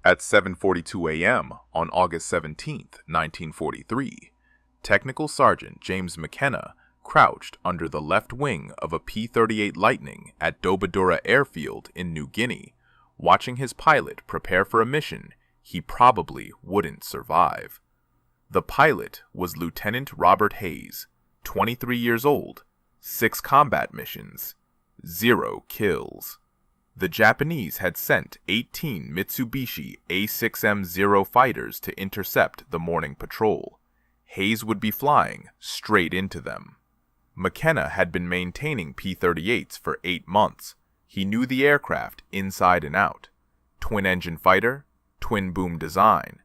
At 7:42 a.m. on August 17, 1943, Technical Sergeant James McKenna crouched under the left wing of a P-38 Lightning at Dobodura airfield in New Guinea, watching his pilot prepare for a mission he probably wouldn't survive. The pilot was Lieutenant Robert Hayes, 23 years old, 6 combat missions, 0 kills. The Japanese had sent 18 Mitsubishi A6M0 fighters to intercept the morning patrol. Hayes would be flying straight into them. McKenna had been maintaining P-38s for 8 months. He knew the aircraft inside and out. Twin-engine fighter, twin-boom design,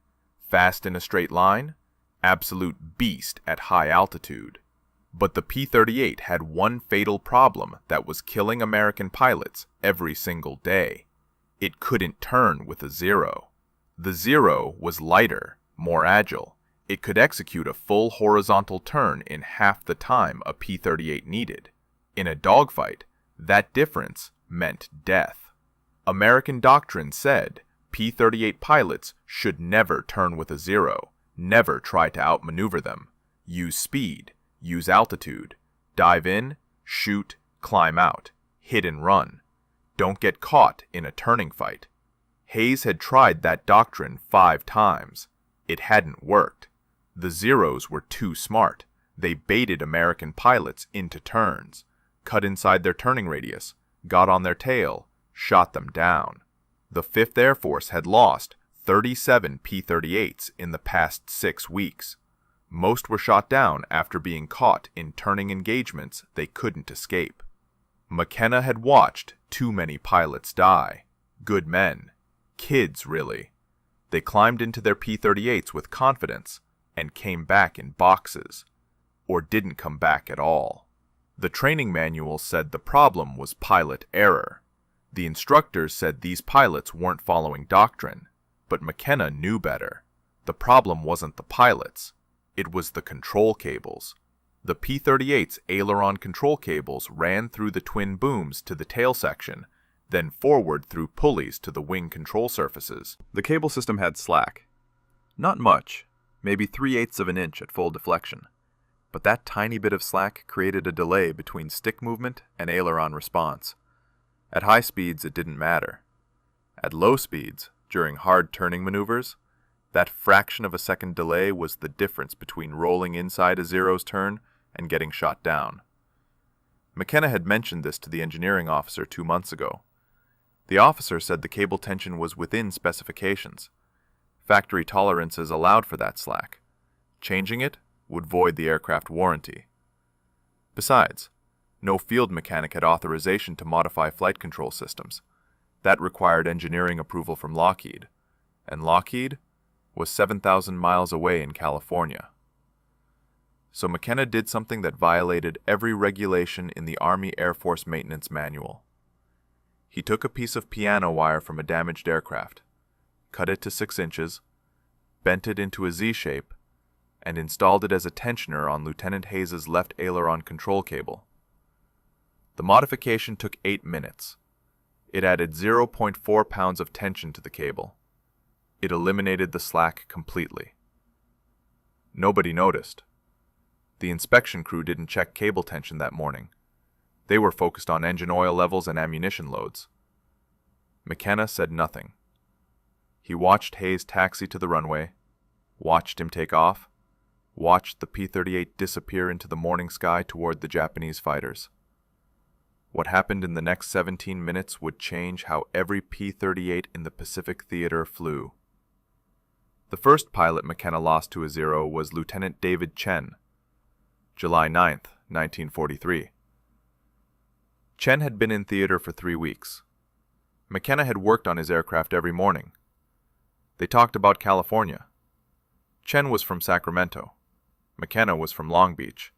fast in a straight line, absolute beast at high altitude. But the P-38 had one fatal problem that was killing American pilots every single day. It couldn't turn with a zero. The zero was lighter, more agile. It could execute a full horizontal turn in half the time a P-38 needed. In a dogfight, that difference meant death. American doctrine said P-38 pilots should never turn with a zero, never try to outmaneuver them, use speed, use altitude, dive in, shoot, climb out, hit and run. Don't get caught in a turning fight. Hayes had tried that doctrine 5 times. It hadn't worked. The Zeros were too smart. They baited American pilots into turns, cut inside their turning radius, got on their tail, shot them down. The 5th Air Force had lost 37 P-38s in the past 6 weeks. Most were shot down after being caught in turning engagements they couldn't escape. McKenna had watched too many pilots die. Good men. Kids, really. They climbed into their P-38s with confidence and came back in boxes, or didn't come back at all. The training manual said the problem was pilot error. The instructors said these pilots weren't following doctrine, but McKenna knew better. The problem wasn't the pilots. It was the control cables. The P-38's aileron control cables ran through the twin booms to the tail section, then forward through pulleys to the wing control surfaces. The cable system had slack. Not much, maybe 3/8 of an inch at full deflection. But that tiny bit of slack created a delay between stick movement and aileron response. At high speeds, it didn't matter. At low speeds, during hard turning maneuvers, that fraction of a second delay was the difference between rolling inside a Zero's turn and getting shot down. McKenna had mentioned this to the engineering officer 2 months ago. The officer said the cable tension was within specifications. Factory tolerances allowed for that slack. Changing it would void the aircraft warranty. Besides, no field mechanic had authorization to modify flight control systems. That required engineering approval from Lockheed, and Lockheed was 7,000 miles away in California. So McKenna did something that violated every regulation in the Army Air Force Maintenance Manual. He took a piece of piano wire from a damaged aircraft, cut it to 6 inches, bent it into a Z shape, and installed it as a tensioner on Lieutenant Hayes' left aileron control cable. The modification took 8 minutes. It added 0.4 pounds of tension to the cable. It eliminated the slack completely. Nobody noticed. The inspection crew didn't check cable tension that morning. They were focused on engine oil levels and ammunition loads. McKenna said nothing. He watched Hayes taxi to the runway, watched him take off, watched the P-38 disappear into the morning sky toward the Japanese fighters. What happened in the next 17 minutes would change how every P-38 in the Pacific Theater flew. The first pilot McKenna lost to a Zero was Lieutenant David Chen, July 9, 1943. Chen had been in theater for 3 weeks. McKenna had worked on his aircraft every morning. They talked about California. Chen was from Sacramento. McKenna was from Long Beach.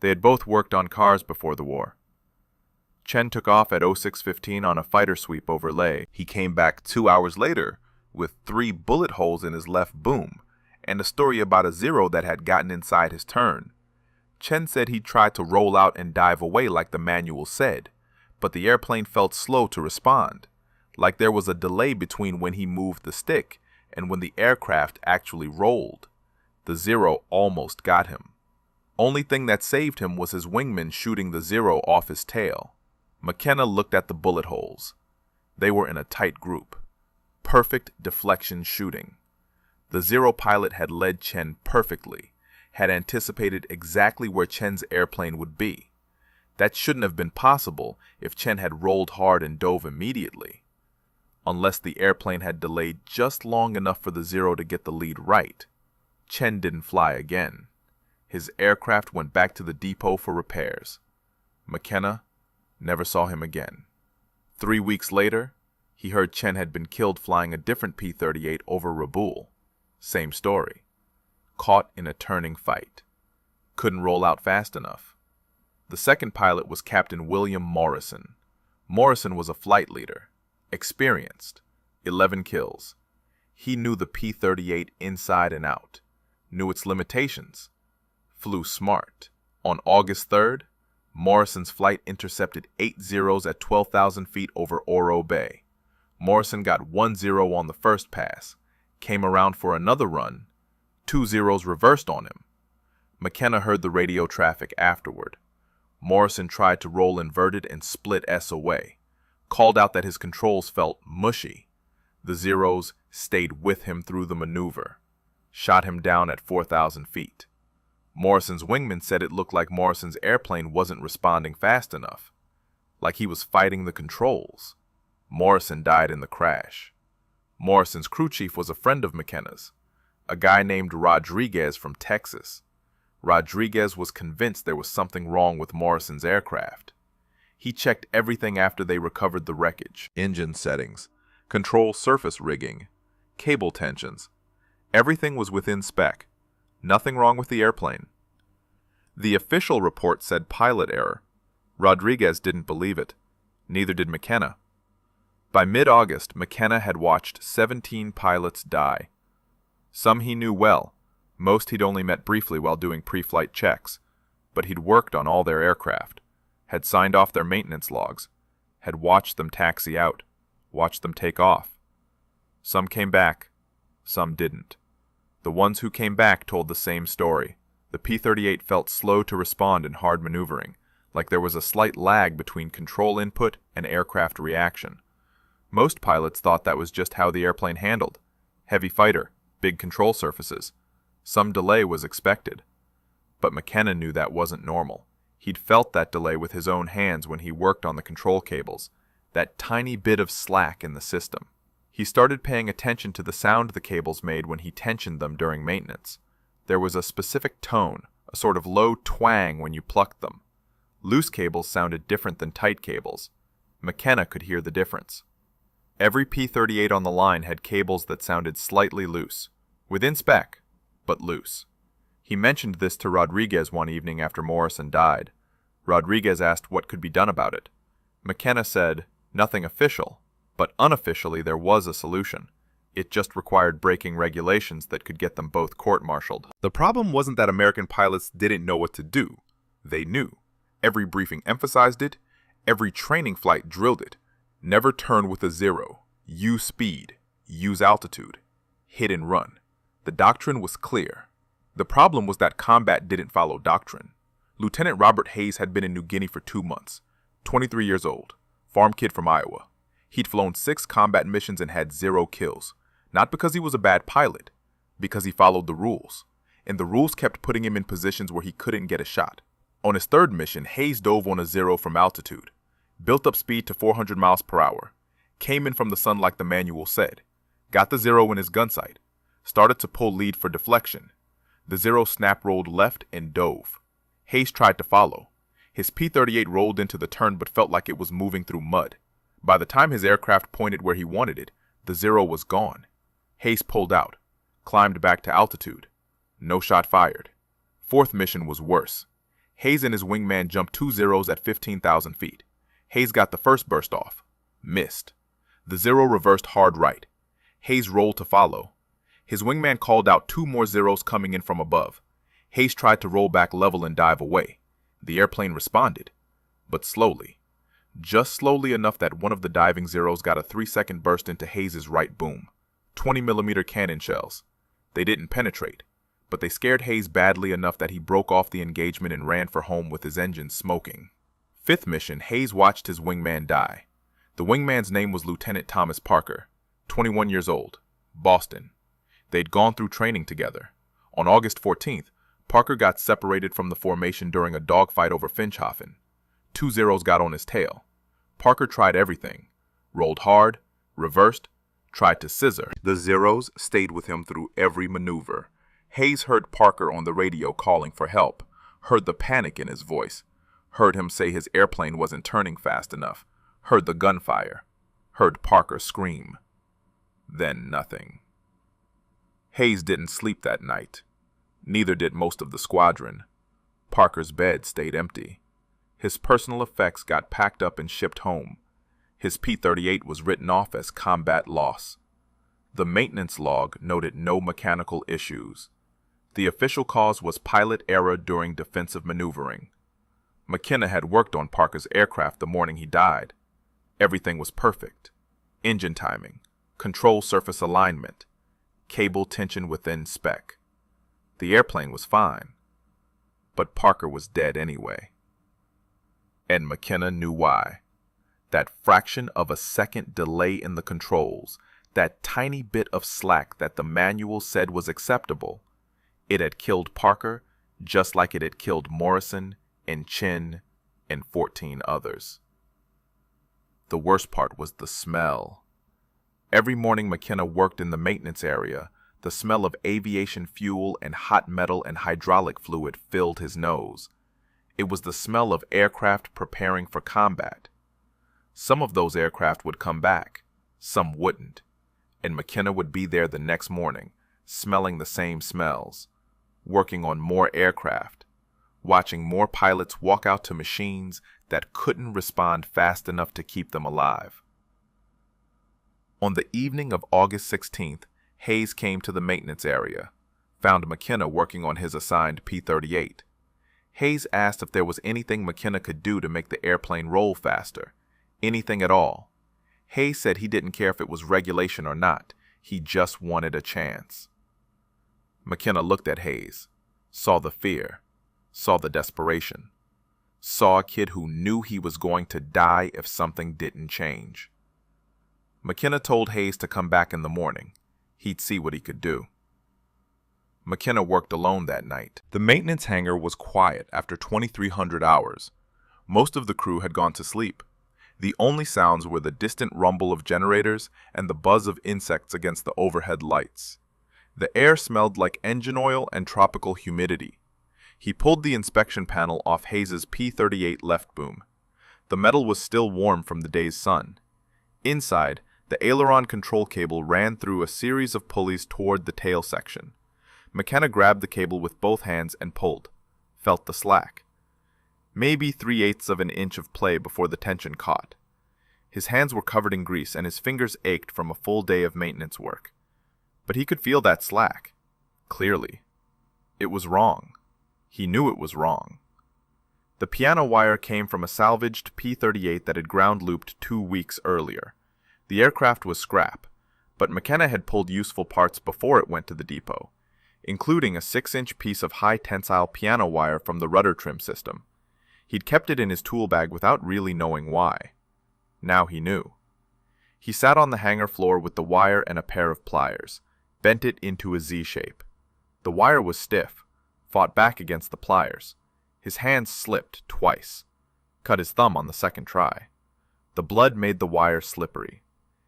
They had both worked on cars before the war. Chen took off at 06:15 on a fighter sweep over Leh. He came back 2 hours later with 3 bullet holes in his left boom and a story about a Zero that had gotten inside his turn. Chen said he tried to roll out and dive away like the manual said, but the airplane felt slow to respond. like there was a delay between when he moved the stick and when the aircraft actually rolled. The Zero almost got him. Only thing that saved him was his wingman shooting the Zero off his tail. McKenna looked at the bullet holes. They were in a tight group. Perfect deflection shooting. The Zero pilot had led Chen perfectly, had anticipated exactly where Chen's airplane would be. That shouldn't have been possible if Chen had rolled hard and dove immediately. Unless the airplane had delayed just long enough for the Zero to get the lead right. Chen didn't fly again. His aircraft went back to the depot for repairs. McKenna never saw him again. 3 weeks later, he heard Chen had been killed flying a different P-38 over Rabaul. Same story. Caught in a turning fight. Couldn't roll out fast enough. The second pilot was Captain William Morrison. Morrison was a flight leader. Experienced. 11 kills. He knew the P-38 inside and out. Knew its limitations. Flew smart. On August 3rd, Morrison's flight intercepted 8 Zeros at 12,000 feet over Oro Bay. Morrison got 1 Zero on the first pass, came around for another run, 2 Zeros reversed on him. McKenna heard the radio traffic afterward. Morrison tried to roll inverted and split S away, called out that his controls felt mushy. The Zeros stayed with him through the maneuver, shot him down at 4,000 feet. Morrison's wingman said it looked like Morrison's airplane wasn't responding fast enough, like he was fighting the controls. Morrison died in the crash. Morrison's crew chief was a friend of McKenna's, a guy named Rodriguez from Texas. Rodriguez was convinced there was something wrong with Morrison's aircraft. He checked everything after they recovered the wreckage. Engine settings, control surface rigging, cable tensions. Everything was within spec. Nothing wrong with the airplane. The official report said pilot error. Rodriguez didn't believe it. Neither did McKenna. By mid-August, McKenna had watched 17 pilots die. Some he knew well. Most he'd only met briefly while doing pre-flight checks. But he'd worked on all their aircraft, had signed off their maintenance logs, had watched them taxi out, watched them take off. Some came back, some didn't. The ones who came back told the same story. The P-38 felt slow to respond in hard maneuvering, like there was a slight lag between control input and aircraft reaction. Most pilots thought that was just how the airplane handled. Heavy fighter, big control surfaces. Some delay was expected. But McKenna knew that wasn't normal. He'd felt that delay with his own hands when he worked on the control cables, that tiny bit of slack in the system. He started paying attention to the sound the cables made when he tensioned them during maintenance. There was a specific tone, a sort of low twang when you plucked them. Loose cables sounded different than tight cables. McKenna could hear the difference. Every P-38 on the line had cables that sounded slightly loose, within spec, but loose. He mentioned this to Rodriguez one evening after Morrison died. Rodriguez asked what could be done about it. McKenna said, nothing official. But unofficially there was a solution. It just required breaking regulations that could get them both court-martialed. The problem wasn't that American pilots didn't know what to do. They knew. Every briefing emphasized it. Every training flight drilled it. Never turn with a Zero. Use speed. Use altitude. Hit and run. The doctrine was clear. The problem was that combat didn't follow doctrine. Lieutenant Robert Hayes had been in New Guinea for 2 months. 23 years old. Farm kid from Iowa. He'd flown 6 combat missions and had 0 kills. Not because he was a bad pilot, because he followed the rules. And the rules kept putting him in positions where he couldn't get a shot. On his 3rd mission, Hayes dove on a Zero from altitude. Built up speed to 400 miles per hour. Came in from the sun like the manual said. Got the Zero in his gun sight. Started to pull lead for deflection. The Zero snap-rolled left and dove. Hayes tried to follow. His P-38 rolled into the turn but felt like it was moving through mud. By the time his aircraft pointed where he wanted it, the Zero was gone. Hayes pulled out, climbed back to altitude. No shot fired. 4th mission was worse. Hayes and his wingman jumped 2 Zeros at 15,000 feet. Hayes got the first burst off. Missed. The Zero reversed hard right. Hayes rolled to follow. His wingman called out 2 more Zeros coming in from above. Hayes tried to roll back level and dive away. The airplane responded, but slowly. just slowly enough that one of the diving Zeros got a 3-second burst into Hayes' right boom. 20mm cannon shells. They didn't penetrate, but they scared Hayes badly enough that he broke off the engagement and ran for home with his engine smoking. Fifth mission, Hayes watched his wingman die. The wingman's name was Lieutenant Thomas Parker, 21 years old, Boston. They'd gone through training together. On August 14th, Parker got separated from the formation during a dogfight over Finchhofen. 2 Zeros got on his tail. Parker tried everything. Rolled hard, reversed, tried to scissor. The Zeros stayed with him through every maneuver. Hayes heard Parker on the radio calling for help, heard the panic in his voice, heard him say his airplane wasn't turning fast enough, heard the gunfire, heard Parker scream. Then nothing. Hayes didn't sleep that night. Neither did most of the squadron. Parker's bed stayed empty. His personal effects got packed up and shipped home. His P-38 was written off as combat loss. The maintenance log noted no mechanical issues. The official cause was pilot error during defensive maneuvering. McKenna had worked on Parker's aircraft the morning he died. Everything was perfect. Engine timing, control surface alignment, cable tension within spec. The airplane was fine, but Parker was dead anyway. And McKenna knew why. That fraction of a second delay in the controls, that tiny bit of slack that the manual said was acceptable, it had killed Parker just like it had killed Morrison and Chin and 14 others. The worst part was the smell. Every morning McKenna worked in the maintenance area, the smell of aviation fuel and hot metal and hydraulic fluid filled his nose. It was the smell of aircraft preparing for combat. Some of those aircraft would come back, some wouldn't, and McKenna would be there the next morning, smelling the same smells, working on more aircraft, watching more pilots walk out to machines that couldn't respond fast enough to keep them alive. On the evening of August 16th, Hayes came to the maintenance area, found McKenna working on his assigned P-38. Hayes asked if there was anything McKenna could do to make the airplane roll faster, anything at all. Hayes said he didn't care if it was regulation or not, he just wanted a chance. McKenna looked at Hayes, saw the fear, saw the desperation, saw a kid who knew he was going to die if something didn't change. McKenna told Hayes to come back in the morning. He'd see what he could do. McKenna worked alone that night. The maintenance hangar was quiet after 2,300 hours. Most of the crew had gone to sleep. The only sounds were the distant rumble of generators and the buzz of insects against the overhead lights. The air smelled like engine oil and tropical humidity. He pulled the inspection panel off Hayes' P-38 left boom. The metal was still warm from the day's sun. Inside, the aileron control cable ran through a series of pulleys toward the tail section. McKenna grabbed the cable with both hands and pulled. Felt the slack. Maybe 3/8 of an inch of play before the tension caught. His hands were covered in grease and his fingers ached from a full day of maintenance work. But he could feel that slack. Clearly. It was wrong. He knew it was wrong. The piano wire came from a salvaged P-38 that had ground-looped 2 weeks earlier. The aircraft was scrap, but McKenna had pulled useful parts before it went to the depot, including a 6-inch piece of high-tensile piano wire from the rudder trim system. He'd kept it in his tool bag without really knowing why. Now he knew. He sat on the hangar floor with the wire and a pair of pliers, bent it into a Z shape. The wire was stiff, fought back against the pliers. His hands slipped twice. Cut his thumb on the second try. The blood made the wire slippery.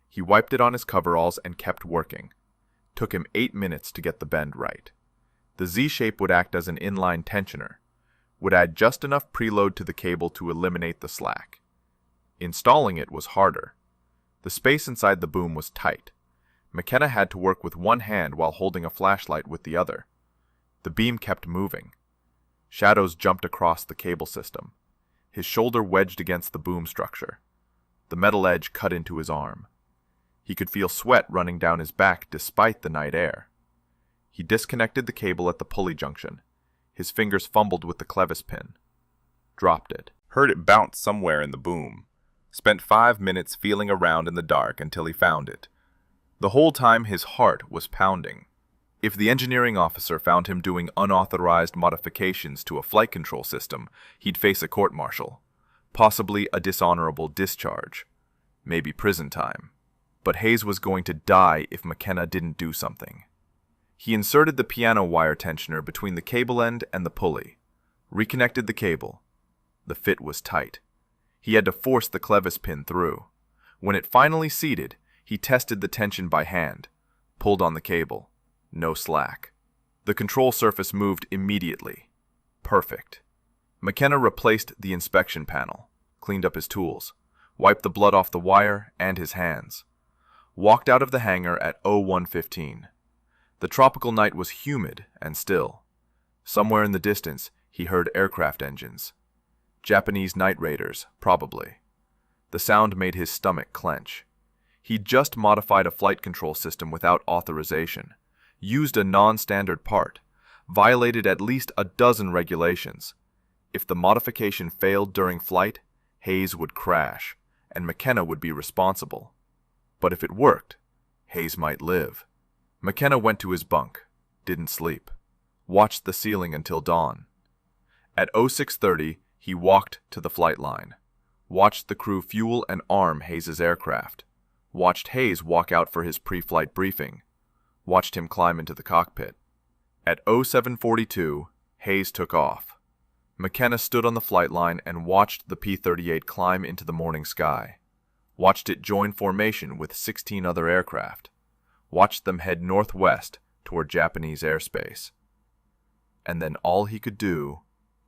He wiped it on his coveralls and kept working. Took him 8 minutes to get the bend right. The Z-shape would act as an inline tensioner, would add just enough preload to the cable to eliminate the slack. Installing it was harder. The space inside the boom was tight. McKenna had to work with one hand while holding a flashlight with the other. The beam kept moving. Shadows jumped across the cable system. His shoulder wedged against the boom structure. The metal edge cut into his arm. He could feel sweat running down his back despite the night air. He disconnected the cable at the pulley junction. His fingers fumbled with the clevis pin. Dropped it. Heard it bounce somewhere in the boom. Spent 5 minutes feeling around in the dark until he found it. The whole time his heart was pounding. If the engineering officer found him doing unauthorized modifications to a flight control system, he'd face a court-martial, possibly a dishonorable discharge, maybe prison time. But Hayes was going to die if McKenna didn't do something. He inserted the piano wire tensioner between the cable end and the pulley, reconnected the cable. The fit was tight. He had to force the clevis pin through. When it finally seated, he tested the tension by hand, pulled on the cable. No slack. The control surface moved immediately. Perfect. McKenna replaced the inspection panel, cleaned up his tools, wiped the blood off the wire and his hands. Walked out of the hangar at 01:15. The tropical night was humid and still. Somewhere in the distance, he heard aircraft engines. Japanese night raiders, probably. The sound made his stomach clench. He'd just modified a flight control system without authorization, used a non-standard part, violated at least a dozen regulations. If the modification failed during flight, Hayes would crash, and McKenna would be responsible. But if it worked, Hayes might live. McKenna went to his bunk, didn't sleep, watched the ceiling until dawn. At 06:30, he walked to the flight line, watched the crew fuel and arm Hayes's aircraft, watched Hayes walk out for his pre-flight briefing, watched him climb into the cockpit. At 07:42, Hayes took off. McKenna stood on the flight line and watched the P-38 climb into the morning sky, watched it join formation with 16 other aircraft, watched them head northwest toward Japanese airspace. And then all he could do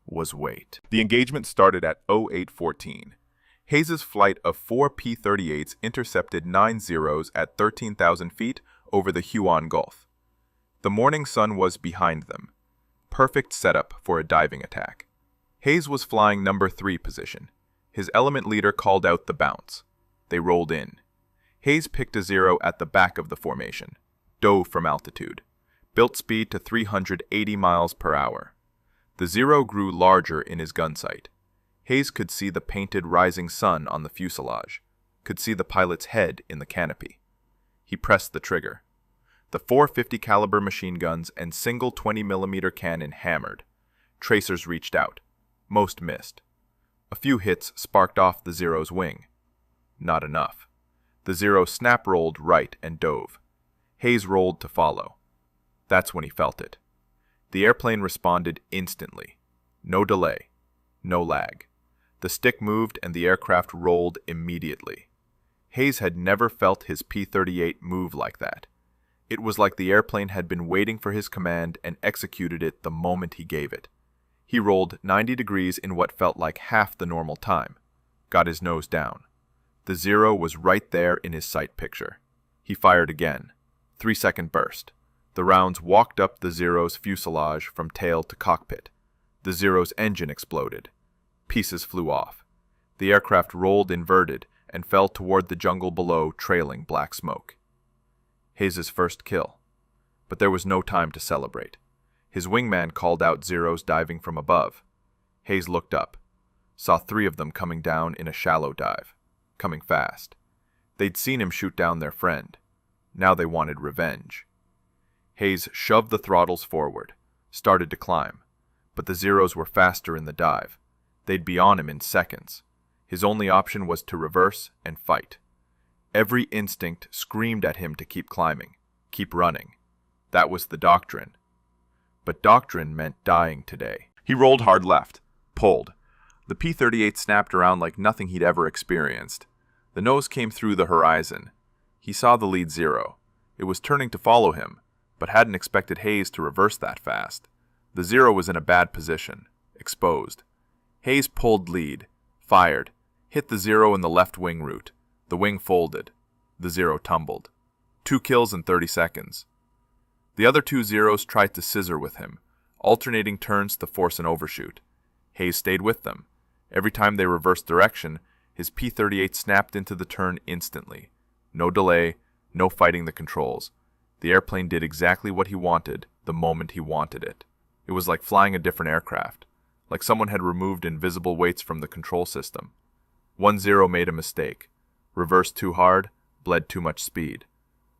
was wait. The engagement started at 08:14. Hayes's flight of 4 P-38s intercepted 9 Zeros at 13,000 feet over the Huon Gulf. The morning sun was behind them. Perfect setup for a diving attack. Hayes was flying number 3 position. His element leader called out the bounce. They rolled in. Hayes picked a Zero at the back of the formation, dove from altitude, built speed to 380 miles per hour. The Zero grew larger in his gun sight. Hayes could see the painted rising sun on the fuselage, could see the pilot's head in the canopy. He pressed the trigger. The 450 caliber machine guns and single 20mm cannon hammered. Tracers reached out. Most missed. A few hits sparked off the Zero's wing. Not enough. The Zero snap-rolled right and dove. Hayes rolled to follow. That's when he felt it. The airplane responded instantly. No delay. No lag. The stick moved and the aircraft rolled immediately. Hayes had never felt his P-38 move like that. It was like the airplane had been waiting for his command and executed it the moment he gave it. He rolled 90 degrees in what felt like half the normal time. Got his nose down. The Zero was right there in his sight picture. He fired again. 3-second burst. The rounds walked up the Zero's fuselage from tail to cockpit. The Zero's engine exploded. Pieces flew off. The aircraft rolled inverted and fell toward the jungle below, trailing black smoke. Hayes' first kill. But there was no time to celebrate. His wingman called out Zeros diving from above. Hayes looked up, saw 3 of them coming down in a shallow dive, coming fast. They'd seen him shoot down their friend. Now they wanted revenge. Hayes shoved the throttles forward, started to climb, but the Zeros were faster in the dive. They'd be on him in seconds. His only option was to reverse and fight. Every instinct screamed at him to keep climbing, keep running. That was the doctrine. But doctrine meant dying today. He rolled hard left, pulled. The P-38 snapped around like nothing he'd ever experienced. The nose came through the horizon. He saw the lead Zero. It was turning to follow him, but hadn't expected Hayes to reverse that fast. The Zero was in a bad position, exposed. Hayes pulled lead, fired, hit the Zero in the left wing root. The wing folded. The Zero tumbled. 2 kills in 30 seconds. The other 2 Zeros tried to scissor with him, alternating turns to force an overshoot. Hayes stayed with them. Every time they reversed direction, his P-38 snapped into the turn instantly. No delay, no fighting the controls. The airplane did exactly what he wanted the moment he wanted it. It was like flying a different aircraft, like someone had removed invisible weights from the control system. 1-0 made a mistake. Reversed too hard, bled too much speed.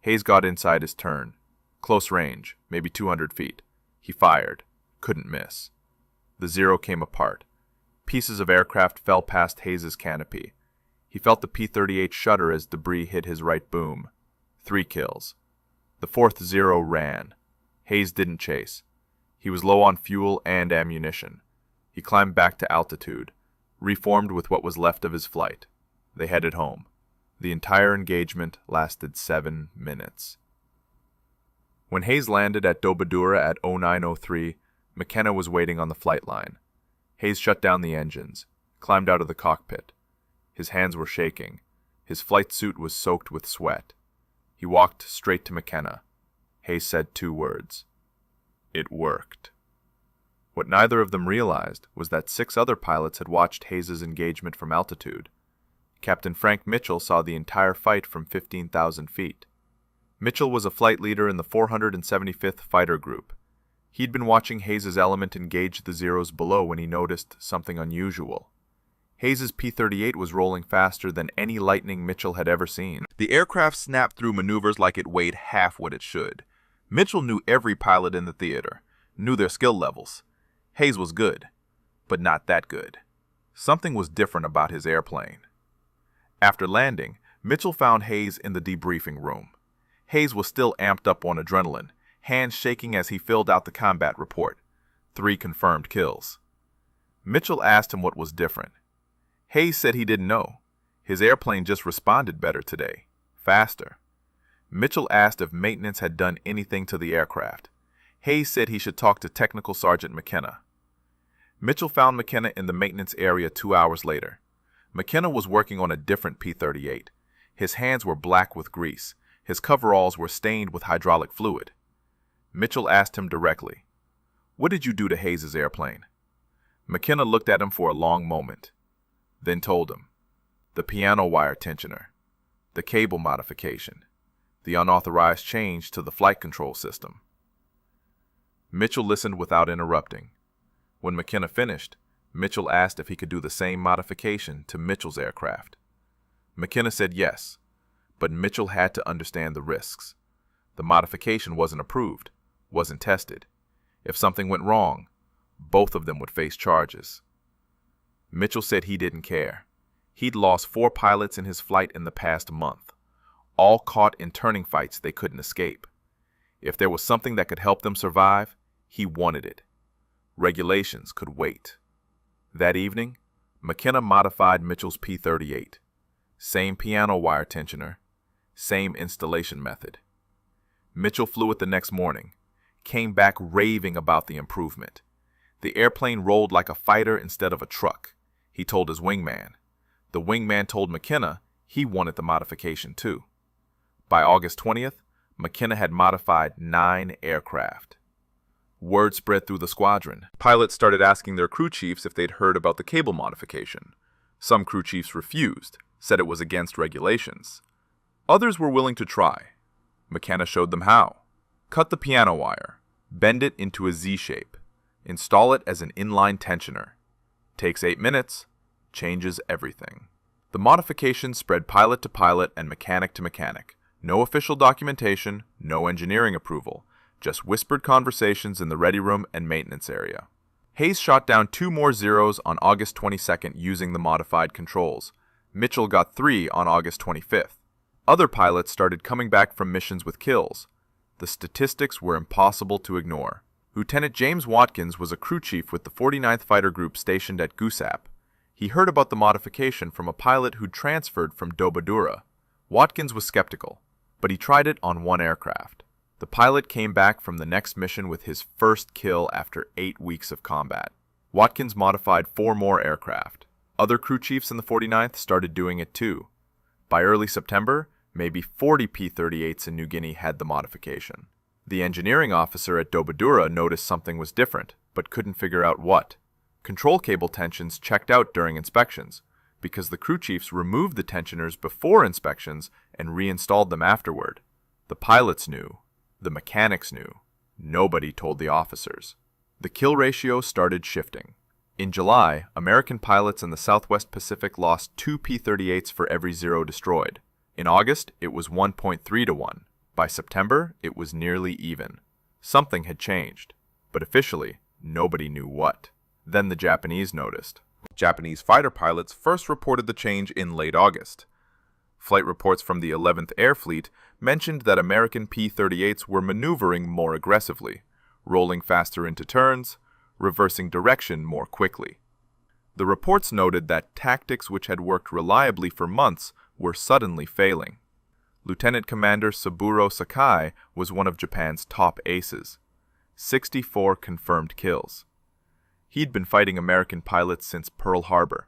Hayes got inside his turn. Close range, maybe 200 feet. He fired. Couldn't miss. The 0 came apart. Pieces of aircraft fell past Hayes' canopy. He felt the P-38 shudder as debris hit his right boom. 3 kills. The fourth 0 ran. Hayes didn't chase. He was low on fuel and ammunition. He climbed back to altitude, reformed with what was left of his flight. They headed home. The entire engagement lasted 7 minutes. When Hayes landed at Dobodura at 09:03, McKenna was waiting on the flight line. Hayes shut down the engines, climbed out of the cockpit. His hands were shaking. His flight suit was soaked with sweat. He walked straight to McKenna. Hayes said 2 words. It worked. What neither of them realized was that 6 other pilots had watched Hayes' engagement from altitude. Captain Frank Mitchell saw the entire fight from 15,000 feet. Mitchell was a flight leader in the 475th Fighter Group. He'd been watching Hayes' element engage the Zeros below when he noticed something unusual. Hayes' P-38 was rolling faster than any Lightning Mitchell had ever seen. The aircraft snapped through maneuvers like it weighed half what it should. Mitchell knew every pilot in the theater, knew their skill levels. Hayes was good, but not that good. Something was different about his airplane. After landing, Mitchell found Hayes in the debriefing room. Hayes was still amped up on adrenaline, hands shaking as he filled out the combat report. 3 confirmed kills. Mitchell asked him what was different. Hayes said he didn't know. His airplane just responded better today, faster. Mitchell asked if maintenance had done anything to the aircraft. Hayes said he should talk to Technical Sergeant McKenna. Mitchell found McKenna in the maintenance area 2 hours later. McKenna was working on a different P-38. His hands were black with grease. His coveralls were stained with hydraulic fluid. Mitchell asked him directly, "What did you do to Hayes' airplane?" McKenna looked at him for a long moment, then told him, "The piano wire tensioner, the cable modification, the unauthorized change to the flight control system." Mitchell listened without interrupting. When McKenna finished, Mitchell asked if he could do the same modification to Mitchell's aircraft. McKenna said yes, but Mitchell had to understand the risks. The modification wasn't approved, wasn't tested. If something went wrong, both of them would face charges. Mitchell said he didn't care. He'd lost 4 pilots in his flight in the past month, all caught in turning fights they couldn't escape. If there was something that could help them survive, he wanted it. Regulations could wait. That evening, McKenna modified Mitchell's P-38. Same piano wire tensioner, same installation method. Mitchell flew it the next morning, came back raving about the improvement. The airplane rolled like a fighter instead of a truck, he told his wingman. The wingman told McKenna he wanted the modification too. By August 20th, McKenna had modified 9 aircraft. Word spread through the squadron. Pilots started asking their crew chiefs if they'd heard about the cable modification. Some crew chiefs refused, said it was against regulations. Others were willing to try. McKenna showed them how. Cut the piano wire, bend it into a Z shape, install it as an inline tensioner. Takes 8 minutes, changes everything. The modification spread pilot to pilot and mechanic to mechanic. No official documentation, no engineering approval, just whispered conversations in the ready room and maintenance area. Hayes shot down 2 more Zeros on August 22nd using the modified controls. Mitchell got 3 on August 25th. Other pilots started coming back from missions with kills. The statistics were impossible to ignore. Lieutenant James Watkins was a crew chief with the 49th Fighter Group stationed at Guinea. He heard about the modification from a pilot who'd transferred from Dobodura. Watkins was skeptical, but he tried it on 1 aircraft. The pilot came back from the next mission with his first kill after 8 weeks of combat. Watkins modified 4 more aircraft. Other crew chiefs in the 49th started doing it too. By early September, maybe 40 P-38s in New Guinea had the modification. The engineering officer at Dobodura noticed something was different, but couldn't figure out what. Control cable tensions checked out during inspections, because the crew chiefs removed the tensioners before inspections and reinstalled them afterward. The pilots knew. The mechanics knew. Nobody told the officers. The kill ratio started shifting. In July, American pilots in the Southwest Pacific lost 2 P-38s for every 0 destroyed. In August, it was 1.3 to 1. By September, it was nearly even. Something had changed, but officially, nobody knew what. Then the Japanese noticed. Japanese fighter pilots first reported the change in late August. Flight reports from the 11th Air Fleet mentioned that American P-38s were maneuvering more aggressively, rolling faster into turns, reversing direction more quickly. The reports noted that tactics which had worked reliably for months were suddenly failing. Lieutenant Commander Saburo Sakai was one of Japan's top aces. 64 confirmed kills. He'd been fighting American pilots since Pearl Harbor.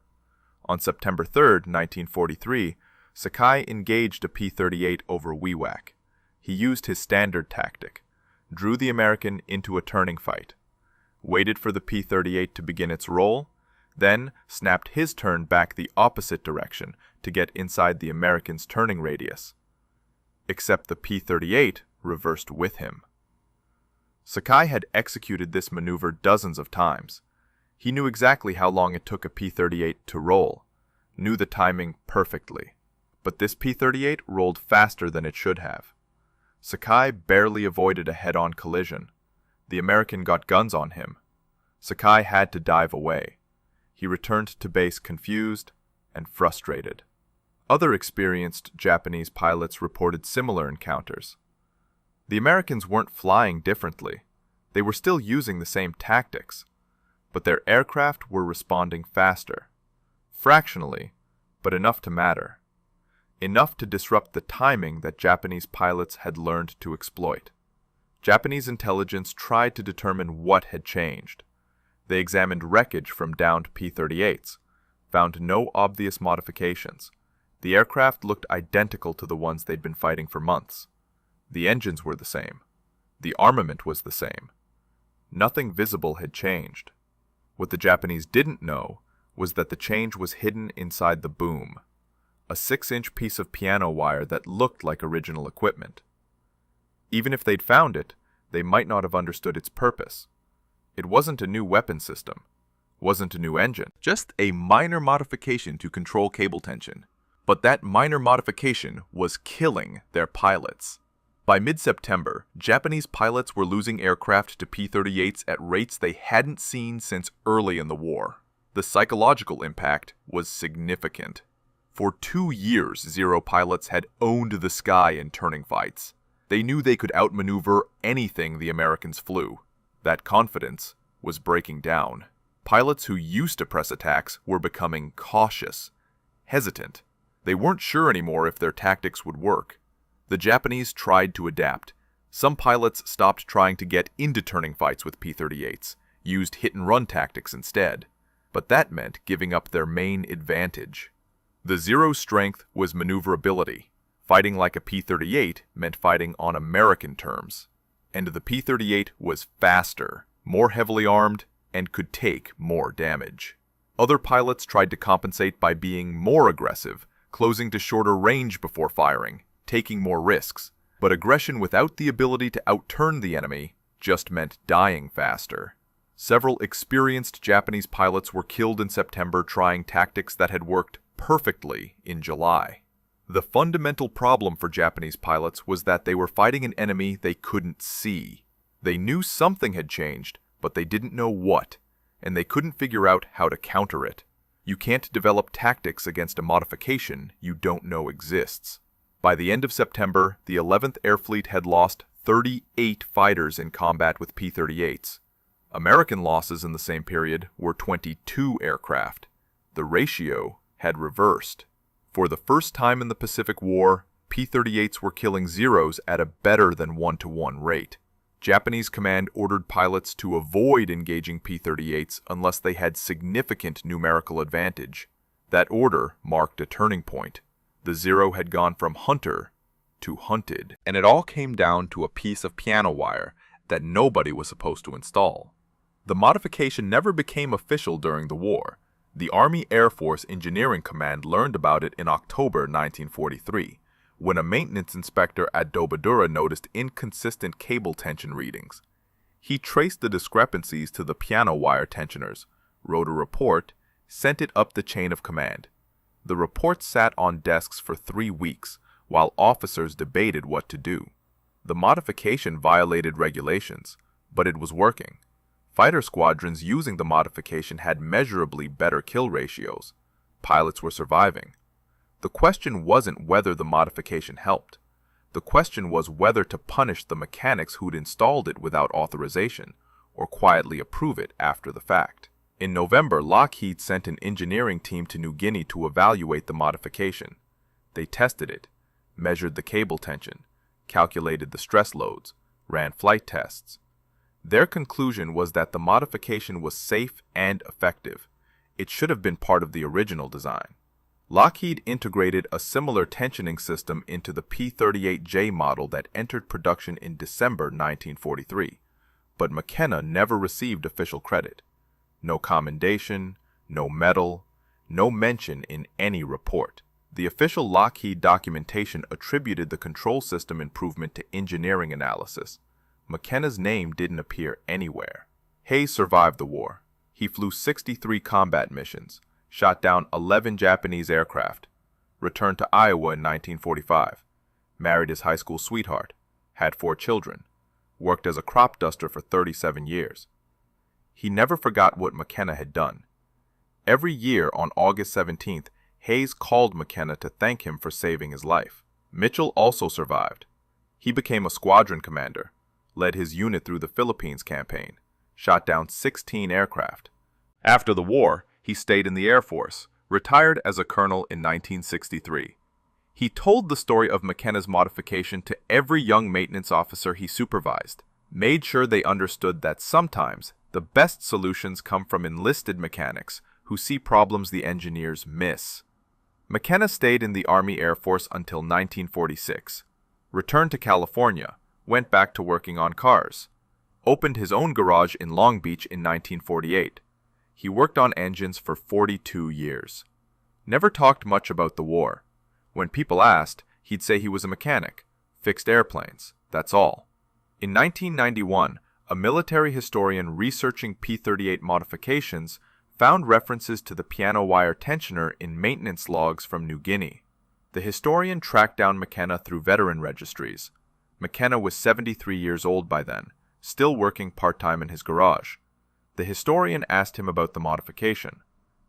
On September 3, 1943, Sakai engaged a P-38 over WWII. He used his standard tactic, drew the American into a turning fight, waited for the P-38 to begin its roll, then snapped his turn back the opposite direction to get inside the American's turning radius. Except the P-38 reversed with him. Sakai had executed this maneuver dozens of times. He knew exactly how long it took a P-38 to roll, knew the timing perfectly. But this P-38 rolled faster than it should have. Sakai barely avoided a head-on collision. The American got guns on him. Sakai had to dive away. He returned to base confused and frustrated. Other experienced Japanese pilots reported similar encounters. The Americans weren't flying differently. They were still using the same tactics, but their aircraft were responding faster. Fractionally, but enough to matter. Enough to disrupt the timing that Japanese pilots had learned to exploit. Japanese intelligence tried to determine what had changed. They examined wreckage from downed P-38s, found no obvious modifications. The aircraft looked identical to the ones they'd been fighting for months. The engines were the same. The armament was the same. Nothing visible had changed. What the Japanese didn't know was that the change was hidden inside the boom, a 6-inch piece of piano wire that looked like original equipment. Even if they'd found it, they might not have understood its purpose. It wasn't a new weapon system, wasn't a new engine, just a minor modification to control cable tension. But that minor modification was killing their pilots. By mid-September, Japanese pilots were losing aircraft to P-38s at rates they hadn't seen since early in the war. The psychological impact was significant. For 2 years, Zero pilots had owned the sky in turning fights. They knew they could outmaneuver anything the Americans flew. That confidence was breaking down. Pilots who used to press attacks were becoming cautious, hesitant. They weren't sure anymore if their tactics would work. The Japanese tried to adapt. Some pilots stopped trying to get into turning fights with P-38s, used hit-and-run tactics instead. But that meant giving up their main advantage. The Zero's strength was maneuverability. Fighting like a P-38 meant fighting on American terms. And the P-38 was faster, more heavily armed, and could take more damage. Other pilots tried to compensate by being more aggressive, closing to shorter range before firing, taking more risks. But aggression without the ability to outturn the enemy just meant dying faster. Several experienced Japanese pilots were killed in September trying tactics that had worked perfectly in July. The fundamental problem for Japanese pilots was that they were fighting an enemy they couldn't see. They knew something had changed, but they didn't know what, and they couldn't figure out how to counter it. You can't develop tactics against a modification you don't know exists. By the end of September, the 11th Air Fleet had lost 38 fighters in combat with P-38s. American losses in the same period were 22 aircraft. The ratio had reversed. For the first time in the Pacific War, P-38s were killing Zeros at a better than 1-to-1 rate. Japanese command ordered pilots to avoid engaging P-38s unless they had significant numerical advantage. That order marked a turning point. The Zero had gone from hunter to hunted. And it all came down to a piece of piano wire that nobody was supposed to install. The modification never became official during the war. The Army Air Force Engineering Command learned about it in October 1943, when a maintenance inspector at Dobodura noticed inconsistent cable tension readings. He traced the discrepancies to the piano wire tensioners, wrote a report, sent it up the chain of command. The report sat on desks for 3 weeks, while officers debated what to do. The modification violated regulations, but it was working. Fighter squadrons using the modification had measurably better kill ratios. Pilots were surviving. The question wasn't whether the modification helped. The question was whether to punish the mechanics who'd installed it without authorization, or quietly approve it after the fact. In November, Lockheed sent an engineering team to New Guinea to evaluate the modification. They tested it, measured the cable tension, calculated the stress loads, ran flight tests. Their conclusion was that the modification was safe and effective. It should have been part of the original design. Lockheed integrated a similar tensioning system into the P-38J model that entered production in December 1943, but McKenna never received official credit. No commendation, no medal, no mention in any report. The official Lockheed documentation attributed the control system improvement to engineering analysis. McKenna's name didn't appear anywhere. Hayes survived the war. He flew 63 combat missions, shot down 11 Japanese aircraft, returned to Iowa in 1945, married his high school sweetheart, had 4 children, worked as a crop duster for 37 years. He never forgot what McKenna had done. Every year on August 17th, Hayes called McKenna to thank him for saving his life. Mitchell also survived. He became a squadron commander, led his unit through the Philippines campaign, shot down 16 aircraft. After the war, he stayed in the Air Force, retired as a colonel in 1963. He told the story of McKenna's modification to every young maintenance officer he supervised, made sure they understood that sometimes the best solutions come from enlisted mechanics who see problems the engineers miss. McKenna stayed in the Army Air Force until 1946, returned to California, went back to working on cars, opened his own garage in Long Beach in 1948. He worked on engines for 42 years. Never talked much about the war. When people asked, he'd say he was a mechanic, fixed airplanes, that's all. In 1991, a military historian researching P-38 modifications found references to the piano wire tensioner in maintenance logs from New Guinea. The historian tracked down McKenna through veteran registries. McKenna was 73 years old by then, still working part-time in his garage. The historian asked him about the modification.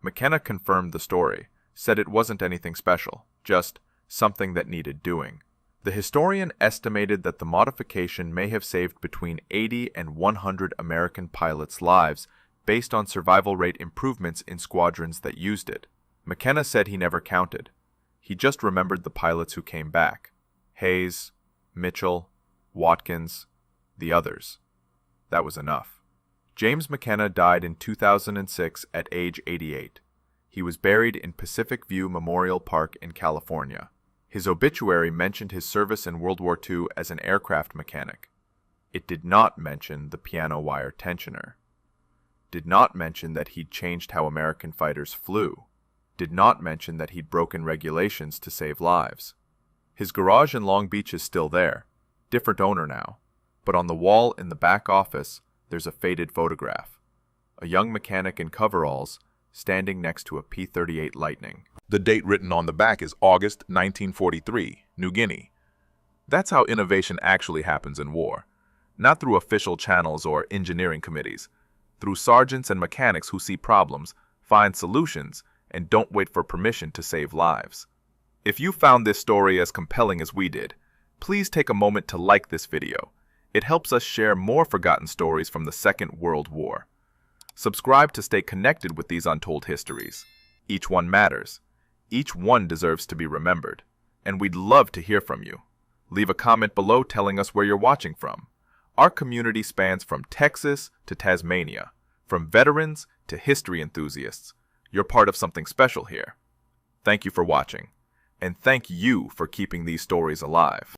McKenna confirmed the story, said it wasn't anything special, just something that needed doing. The historian estimated that the modification may have saved between 80 and 100 American pilots' lives based on survival rate improvements in squadrons that used it. McKenna said he never counted. He just remembered the pilots who came back. Hayes, Mitchell, Watkins, the others. That was enough. James McKenna died in 2006 at age 88. He was buried in Pacific View Memorial Park in California. His obituary mentioned his service in World War II as an aircraft mechanic. It did not mention the piano wire tensioner. Did not mention that he'd changed how American fighters flew. Did not mention that he'd broken regulations to save lives. His garage in Long Beach is still there. Different owner now. But on the wall in the back office, there's a faded photograph. A young mechanic in coveralls standing next to a P-38 Lightning. The date written on the back is August 1943, New Guinea. That's how innovation actually happens in war. Not through official channels or engineering committees. Through sergeants and mechanics who see problems, find solutions, and don't wait for permission to save lives. If you found this story as compelling as we did, please take a moment to like this video. It helps us share more forgotten stories from the Second World War. Subscribe to stay connected with these untold histories. Each one matters. Each one deserves to be remembered. And we'd love to hear from you. Leave a comment below telling us where you're watching from. Our community spans from Texas to Tasmania, from veterans to history enthusiasts. You're part of something special here. Thank you for watching, and thank you for keeping these stories alive.